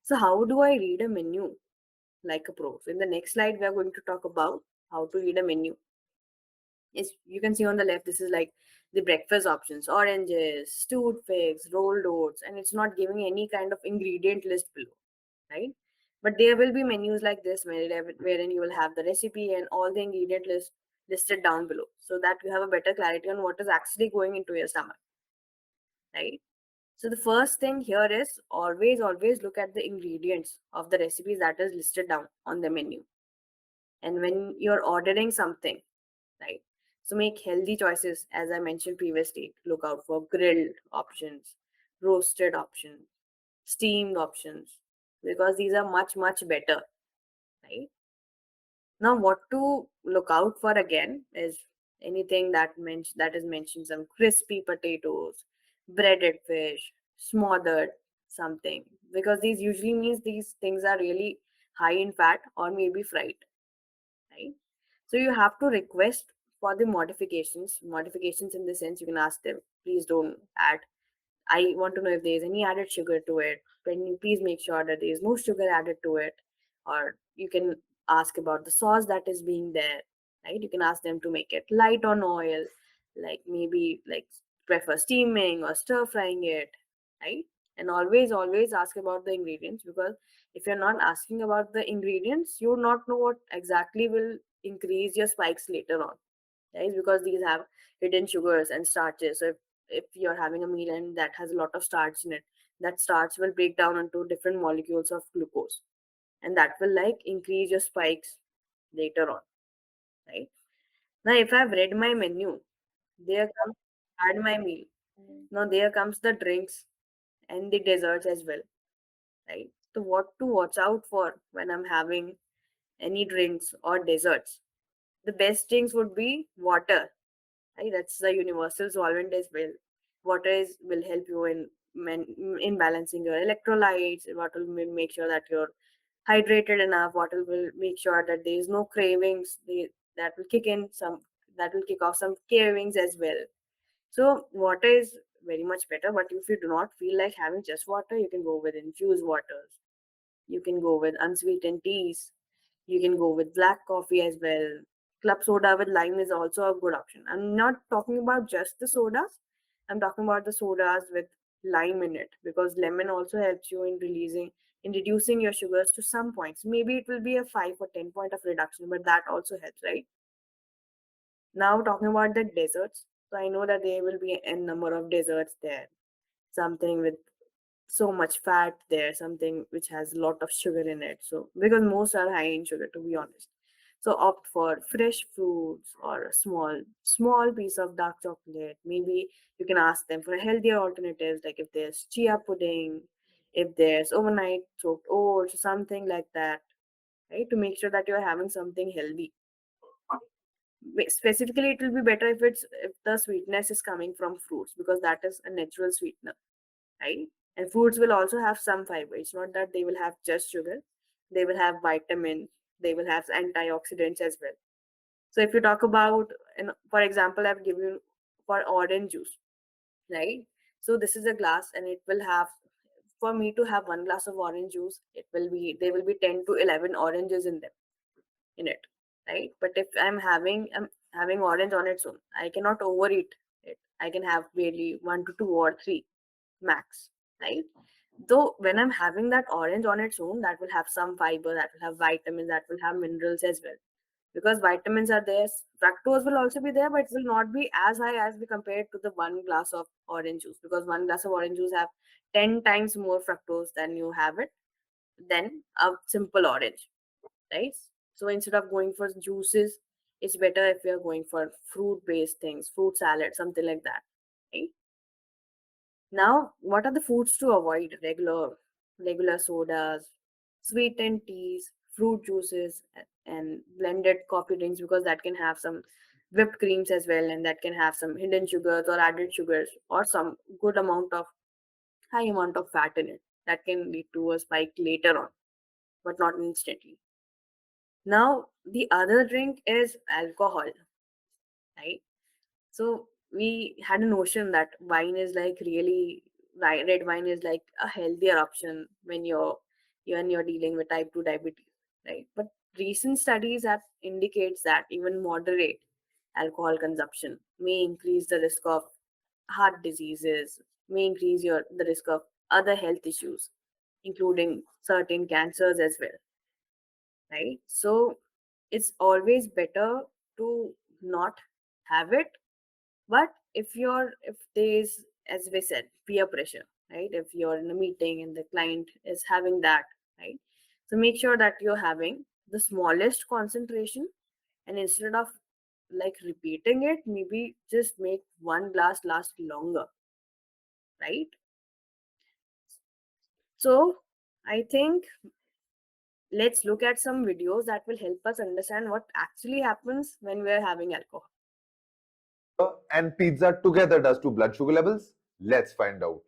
So how do I read a menu like a pro? So in the next slide, we are going to talk about how to read a menu. Is you can see on the left, this is like the breakfast options: oranges, stewed figs, rolled oats, and it's not giving any kind of ingredient list below, right? But there will be menus like this wherein you will have the recipe and all the ingredient list listed down below, so that you have a better clarity on what is actually going into your stomach, right? So the first thing here is always look at the ingredients of the recipes that is listed down on the menu. And when you're ordering something, right? So make healthy choices, as I mentioned previously. Look out for grilled options, roasted options, steamed options, because these are much better, right? Now, what to look out for again is anything that is mentioned: some crispy potatoes, breaded fish, smothered something, because these usually means these things are really high in fat or maybe fried, right? So you have to request for the modifications. Modifications in the sense you can ask them, please don't add. I want to know if there is any added sugar to it. Can you please make sure that there is no sugar added to it? Or you can ask about the sauce that is being there, right? You can ask them to make it light on oil, like maybe like prefer steaming or stir frying it, right? And always ask about the ingredients, because if you're not asking about the ingredients, you will not know what exactly will increase your spikes later on, right? Because these have hidden sugars and starches. So if you're having a meal and that has a lot of starch in it, that starch will break down into different molecules of glucose, and that will like increase your spikes later on, right? Now, if I've read my menu, there comes add my meal. Now there comes the drinks and the desserts as well, right? So what to watch out for when I'm having any drinks or desserts? The best things would be water, right? That's the universal solvent as well. Water is will help you in balancing your electrolytes. Water will make sure that you're hydrated enough. Water will make sure that there is no cravings. That will kick in some, that will kick off some cravings as well. So water is very much better. But if you do not feel like having just water, you can go with infused waters. You can go with unsweetened teas. You can go with black coffee as well. Club soda with lime is also a good option. I'm not talking about just the sodas. I'm talking about the sodas with lime in it, because lemon also helps you in reducing your sugars to some points. Maybe it will be a 5 or 10 point of reduction, but that also helps, right? Now talking about the desserts. So I know that there will be a number of desserts there. Something with so much fat there, something which has a lot of sugar in it. So because most are high in sugar, to be honest. So opt for fresh fruits or a small piece of dark chocolate. Maybe you can ask them for healthier alternatives, like if there's chia pudding, if there's overnight soaked oats, or something like that, right? To make sure that you're having something healthy. Specifically, it will be better if the sweetness is coming from fruits, because that is a natural sweetener, right? And fruits will also have some fiber. It's not that they will have just sugar. They will have vitamins. They will have antioxidants as well. So if you talk about, for example, I've given for orange juice, right? So this is a glass, and it will have, for me to have one glass of orange juice, it will be there will be 10 to 11 oranges in it, right? But if I'm having orange on its own, I cannot overeat it. I can have barely 1 to 2 or 3 max, right? Though when I'm having that orange on its own, that will have some fiber, that will have vitamins, that will have minerals as well. Because vitamins are there, fructose will also be there, but it will not be as high as we compared to the one glass of orange juice. Because one glass of orange juice have 10 times more fructose than you have it than a simple orange, right? So instead of going for juices, it's better if we are going for fruit based things, fruit salad, something like that, right? Now, what are the foods to avoid? Regular sodas, sweetened teas, fruit juices, and blended coffee drinks, because that can have some whipped creams as well, and that can have some hidden sugars or added sugars or some good amount of high amount of fat in it. That can lead to a spike later on, but not instantly. Now, the other drink is alcohol, right? So we had a notion that wine is like really red wine is like a healthier option when you're when you're dealing with type 2 diabetes, right? But recent studies have indicates that even moderate alcohol consumption may increase the risk of heart diseases, may increase the risk of other health issues, including certain cancers as well, right? So it's always better to not have it. But if there's, as we said, peer pressure, right? If you're in a meeting and the client is having that, right? So make sure that you're having the smallest concentration, and instead of like repeating it, maybe just make one glass last longer, right? So I think let's look at some videos that will help us understand what actually happens when we're having alcohol. And pizza together does to blood sugar levels? Let's find out.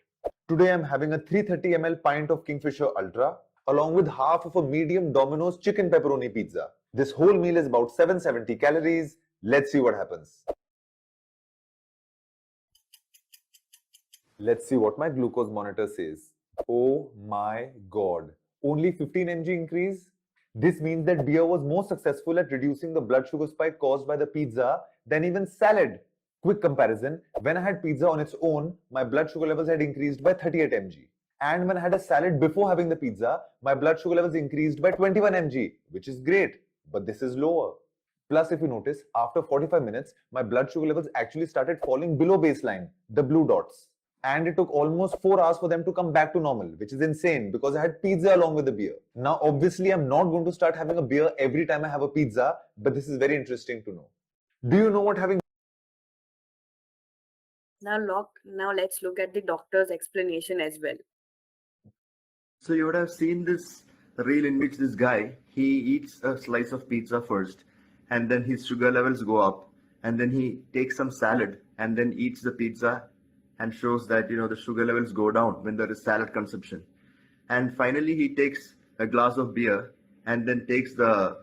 Today I'm having a 330 ml pint of Kingfisher Ultra along with half of a medium Domino's chicken pepperoni pizza. This whole meal is about 770 calories. Let's see what happens. Let's see what my glucose monitor says. Oh my god. Only 15 mg increase? This means that beer was more successful at reducing the blood sugar spike caused by the pizza than even salad. Quick comparison, when I had pizza on its own, my blood sugar levels had increased by 38 mg. And when I had a salad before having the pizza, my blood sugar levels increased by 21 mg, which is great, but this is lower. Plus, if you notice, after 45 minutes, my blood sugar levels actually started falling below baseline, the blue dots. And it took almost 4 hours for them to come back to normal, which is insane because I had pizza along with the beer. Now, obviously, I'm not going to start having a beer every time I have a pizza, but this is very interesting to know. Do you know what having Now let's look at the doctor's explanation as well. So you would have seen this reel in which this guy, he eats a slice of pizza first, and then his sugar levels go up, and then he takes some salad and then eats the pizza and shows that the sugar levels go down when there is salad consumption. And finally he takes a glass of beer and then takes the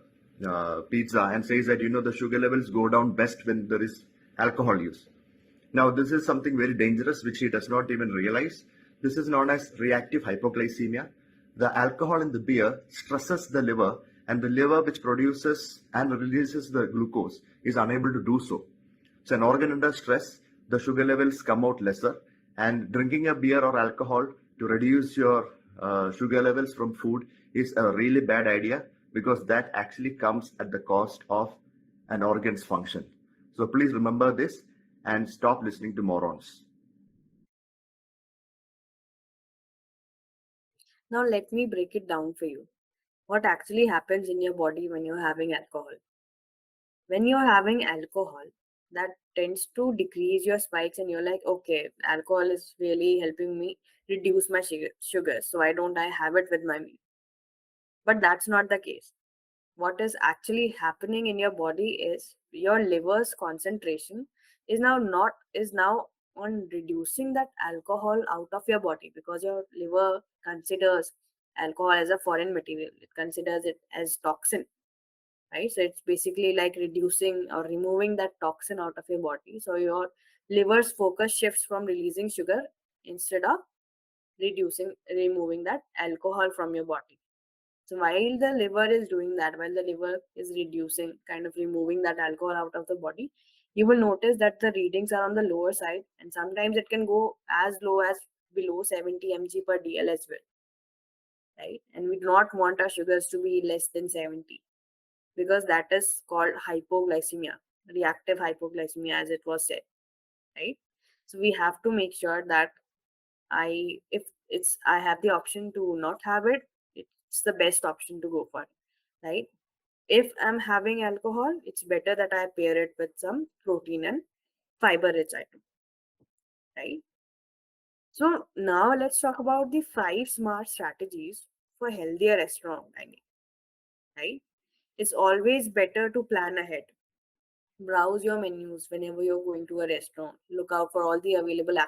pizza and says that the sugar levels go down best when there is alcohol use. Now, this is something very dangerous, which he does not even realize. This is known as reactive hypoglycemia. The alcohol in the beer stresses the liver, and the liver, which produces and releases the glucose, is unable to do so. So, an organ under stress, the sugar levels come out lesser, and drinking a beer or alcohol to reduce your sugar levels from food is a really bad idea because that actually comes at the cost of an organ's function. So, please remember this and stop listening to morons. Now let me break it down for you. What actually happens in your body when you're having alcohol? When you're having alcohol, that tends to decrease your spikes, and you're like, okay, alcohol is really helping me reduce my sugar. So why don't I have it with my meal? But that's not the case. What is actually happening in your body is your liver's concentration is now on reducing that alcohol out of your body, because your liver considers alcohol as a foreign material. It considers it as toxin, right? So it's basically like reducing or removing that toxin out of your body. So your liver's focus shifts from releasing sugar instead of removing that alcohol from your body. So while the liver is doing that, while the liver is reducing, kind of removing that alcohol out of the body, you will notice that the readings are on the lower side, and sometimes it can go as low as below 70 mg per dl as well, right? And we do not want our sugars to be less than 70, because that is called hypoglycemia, reactive hypoglycemia, as it was said, right? So we have to make sure that if I have the option to not have it, it's the best option to go for it, right? If I'm having alcohol, it's better that I pair it with some protein and fiber rich item, right? So now let's talk about the 5 smart strategies for healthier restaurant dining, right? It's always better to plan ahead. Browse your menus whenever you're going to a restaurant. Look out for all the available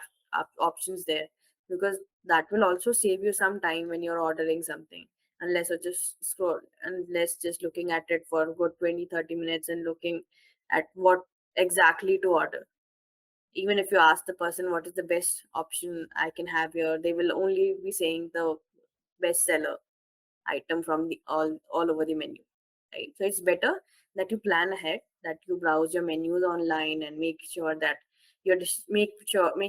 options there, because that will also save you some time when you're ordering something. Unless you're just looking at it for a good 20-30 minutes and looking at what exactly to order. Even if you ask the person what is the best option I can have here, they will only be saying the best seller, item from the all over the menu, right? So it's better that you plan ahead, that you browse your menus online and make sure that make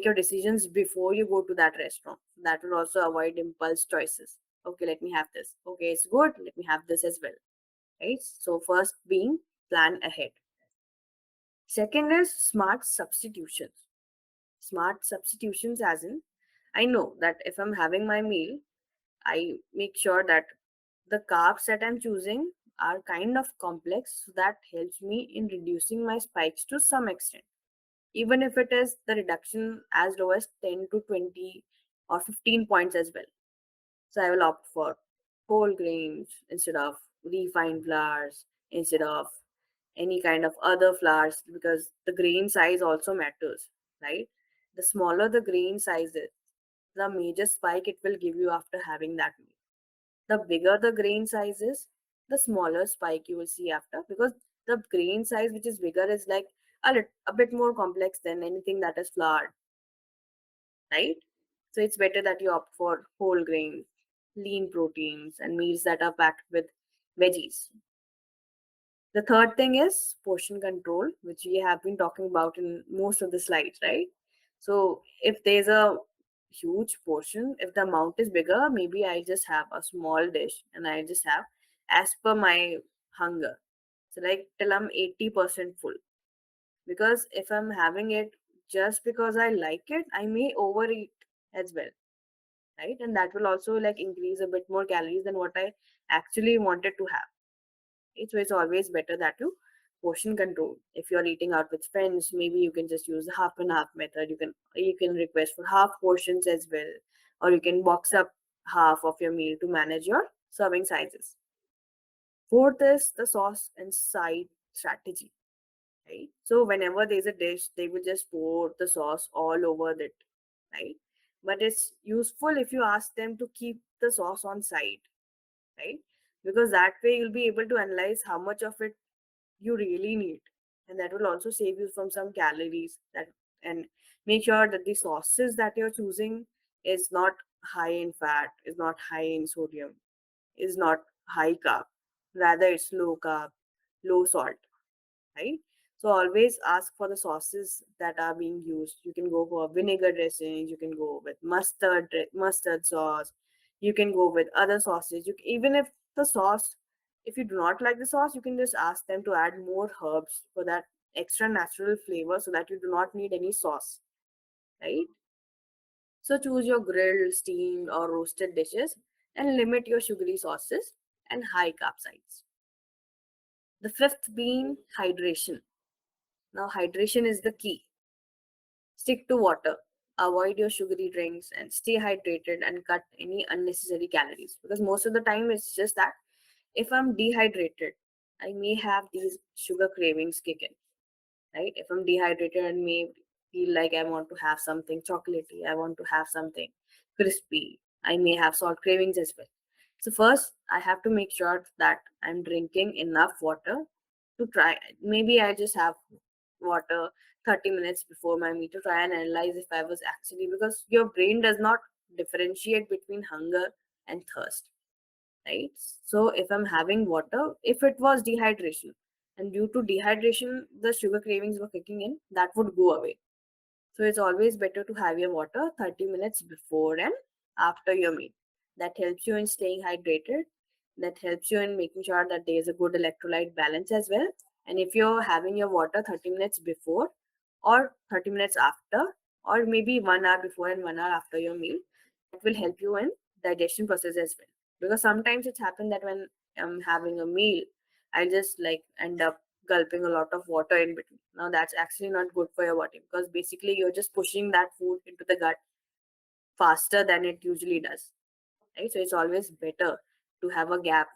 your decisions before you go to that restaurant. That will also avoid impulse choices. Okay, let me have this. Okay, it's good, let me have this as well, right? So first being plan ahead. Second is smart substitutions. Smart substitutions as in, I know that if I'm having my meal, I make sure that the carbs that I'm choosing are kind of complex, so that helps me in reducing my spikes to some extent, even if it is the reduction as low as 10 to 20 or 15 points as well. So I will opt for whole grains instead of refined flours, instead of any kind of other flours, because the grain size also matters, right? The smaller the grain size is, the major spike it will give you after having that meal. The bigger the grain size is, the smaller spike you will see after, because the grain size which is bigger is like a bit more complex than anything that is flour, right? So it's better that you opt for whole grains, lean proteins, and meals that are packed with veggies. The third thing is portion control, which we have been talking about in most of the slides, right? So if there's a huge portion, if the amount is bigger, maybe I just have a small dish and I just have as per my hunger. So like till I'm 80% full. Because if I'm having it just because I like it, I may overeat as well, right? And that will also like increase a bit more calories than what I actually wanted to have. Right? So it's always better that you portion control. If you're eating out with friends, maybe you can just use the half and half method. You can request for half portions as well, or you can box up half of your meal to manage your serving sizes. Fourth is the sauce and side strategy, right? So whenever there's a dish, they will just pour the sauce all over it, right? But it's useful if you ask them to keep the sauce on side, right? Because that way you'll be able to analyze how much of it you really need, and that will also save you from some calories. That and make sure that the sauces that you're choosing is not high in fat, is not high in sodium, is not high carb, rather it's low carb, low salt, right? So always ask for the sauces that are being used. You can go for vinegar dressing, you can go with mustard sauce, you can go with other sauces. Even if the sauce, if you do not like the sauce, you can just ask them to add more herbs for that extra natural flavor, so that you do not need any sauce, right? So choose your grilled, steamed, or roasted dishes and limit your sugary sauces and high carb sides. The fifth being hydration. Now, hydration is the key. Stick to water, avoid your sugary drinks, and stay hydrated and cut any unnecessary calories. Because most of the time, it's just that if I'm dehydrated, I may have these sugar cravings kick in, right? If I'm dehydrated and may feel like I want to have something chocolatey, I want to have something crispy, I may have salt cravings as well. So, first, I have to make sure that I'm drinking enough water to try. Maybe I just have water 30 minutes before my meal to try and analyze if I was actually, because your brain does not differentiate between hunger and thirst, right? So if I'm having water, if it was dehydration and due to dehydration the sugar cravings were kicking in, that would go away. So it's always better to have your water 30 minutes before and after your meal. That helps you in staying hydrated. That helps you in making sure that there is a good electrolyte balance as well. And if you're having your water 30 minutes before or 30 minutes after, or maybe 1 hour before and 1 hour after your meal, it will help you in digestion process as well. Because sometimes it's happened that when I'm having a meal, I just like end up gulping a lot of water in between. Now that's actually not good for your body, because basically you're just pushing that food into the gut faster than it usually does. Right? So it's always better to have a gap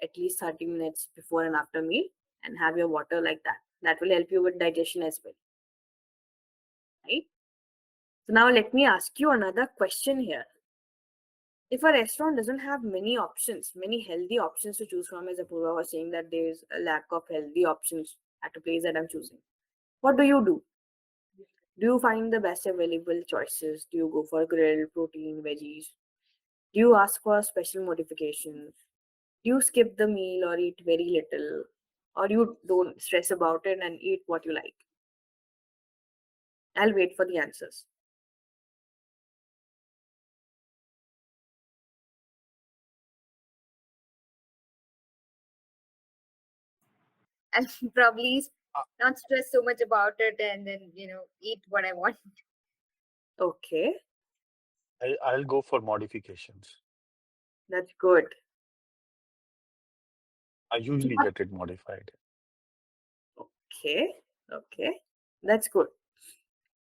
at least 30 minutes before and after meal and have your water like that. That will help you with digestion as well. Right? So now let me ask you another question here. If a restaurant doesn't have many options, many healthy options to choose from, as Apurva was saying that there is a lack of healthy options at a place that I'm choosing, what do you do? Do you find the best available choices? Do you go for grilled, protein, veggies? Do you ask for special modifications? Do you skip the meal or eat very little? Or you don't stress about it and eat what you like? I'll wait for the answers. I'll probably Uh, not stress so much about it and then, eat what I want. Okay, I'll go for modifications. that's good. I usually get it modified. Okay, okay, that's good.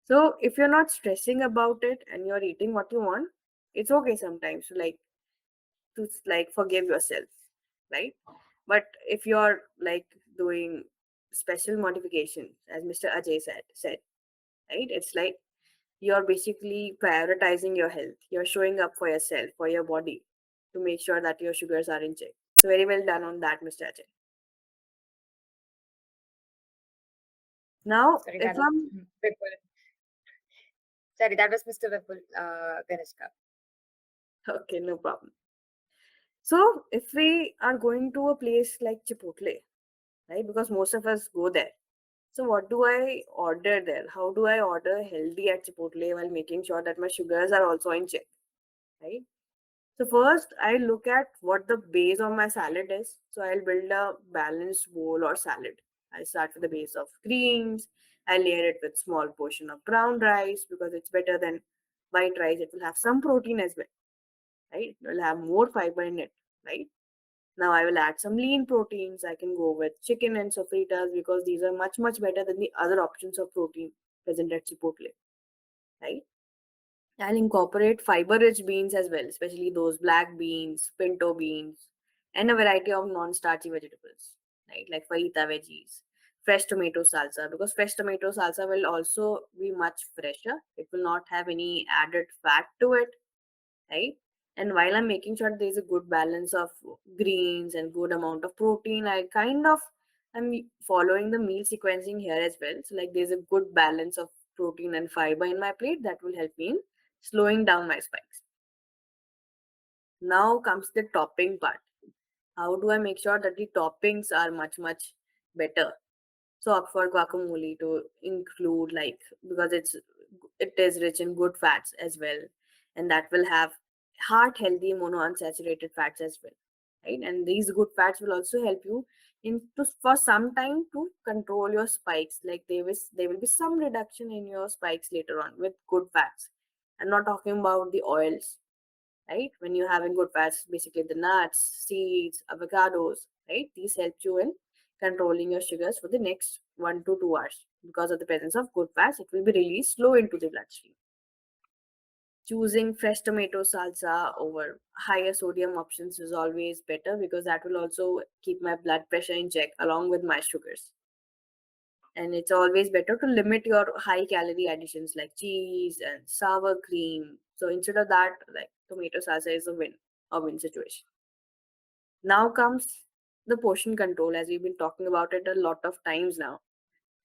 So if you're not stressing about it and you're eating what you want, it's okay sometimes to forgive yourself, right? But if you're like doing special modifications, as Mr. Ajay said, right? It's like you're basically prioritizing your health. You're showing up for yourself, for your body, to make sure that your sugars are in check. So very well done on that, Mr. Ajay. Now, Sorry, if that was I'm Vipul. Sorry, that was Mr. Vipul Ganeshka. okay, no problem. So if we are going to a place like Chipotle, right? Because most of us go there. So what do I order there? How do I order healthy at Chipotle while making sure that my sugars are also in check, right? So first I look at what the base of my salad is. So I'll build a balanced bowl or salad. I start with the base of greens. I layer it with small portion of brown rice because it's better than white rice. It will have some protein as well, right? It will have more fiber in it, right? Now I will add some lean proteins. I can go with chicken and sofritas because these are much, much better than the other options of protein present at Chipotle, right? I'll incorporate fiber-rich beans as well, especially those black beans, pinto beans, and a variety of non-starchy vegetables, right? Like fajita veggies, fresh tomato salsa, because fresh tomato salsa will also be much fresher. It will not have any added fat to it, right? And while I'm making sure there's a good balance of greens and good amount of protein, I'm following the meal sequencing here as well. So like there's a good balance of protein and fiber in my plate that will help me in slowing down my spikes. Now comes the topping part. How do I make sure that the toppings are much, much better? So opt for guacamole to include because it is rich in good fats as well, and that will have heart healthy monounsaturated fats as well, right? And these good fats will also help you for some time to control your spikes. Like there will be some reduction in your spikes later on with good fats. I'm not talking about the oils, right? When you're having good fats, basically the nuts, seeds, avocados, right? These help you in controlling your sugars for the next 1 to 2 hours. Because of the presence of good fats, it will be released slow into the bloodstream. Choosing fresh tomato salsa over higher sodium options is always better because that will also keep my blood pressure in check along with my sugars. And it's always better to limit your high calorie additions like cheese and sour cream. So instead of that, like tomato salsa is a win situation. Now comes the portion control, as we've been talking about it a lot of times now.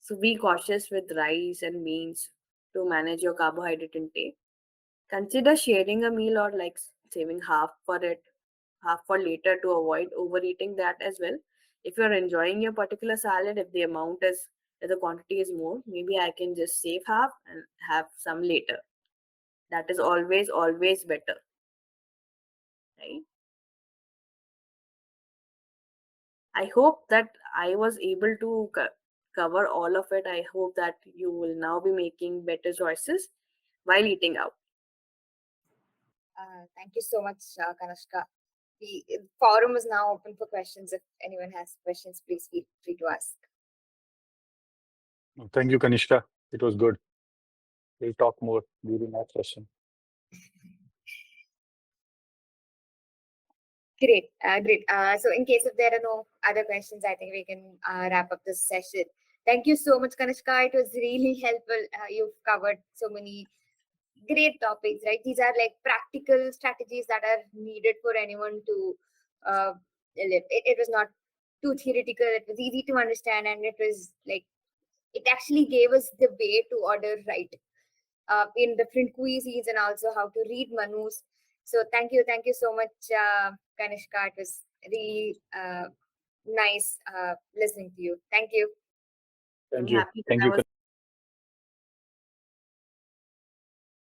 So be cautious with rice and beans to manage your carbohydrate intake. Consider sharing a meal or like saving half for later to avoid overeating that as well. If you're enjoying your particular salad, if the quantity is more, maybe I can just save half and have some later. That is always, always better, right? I hope that I was able to cover all of it. I hope that you will now be making better choices while eating out. Thank you so much, Kanashka. The forum is now open for questions. If anyone has questions, please feel free to ask. Thank you, Kanishka. It was good. We'll talk more during our session. Great, great. So in case if there are no other questions, I think we can wrap up this session. Thank you so much, Kanishka. It was really helpful. You've covered so many great topics, right? These are like practical strategies that are needed for anyone to live. It was not too theoretical. It was easy to understand, and it was like it actually gave us the way to order right in different cuisines and also how to read menus. So thank you so much, Kanishka. It was really nice listening to you. Thank you. Thank I'm you. happy that Thank I you. was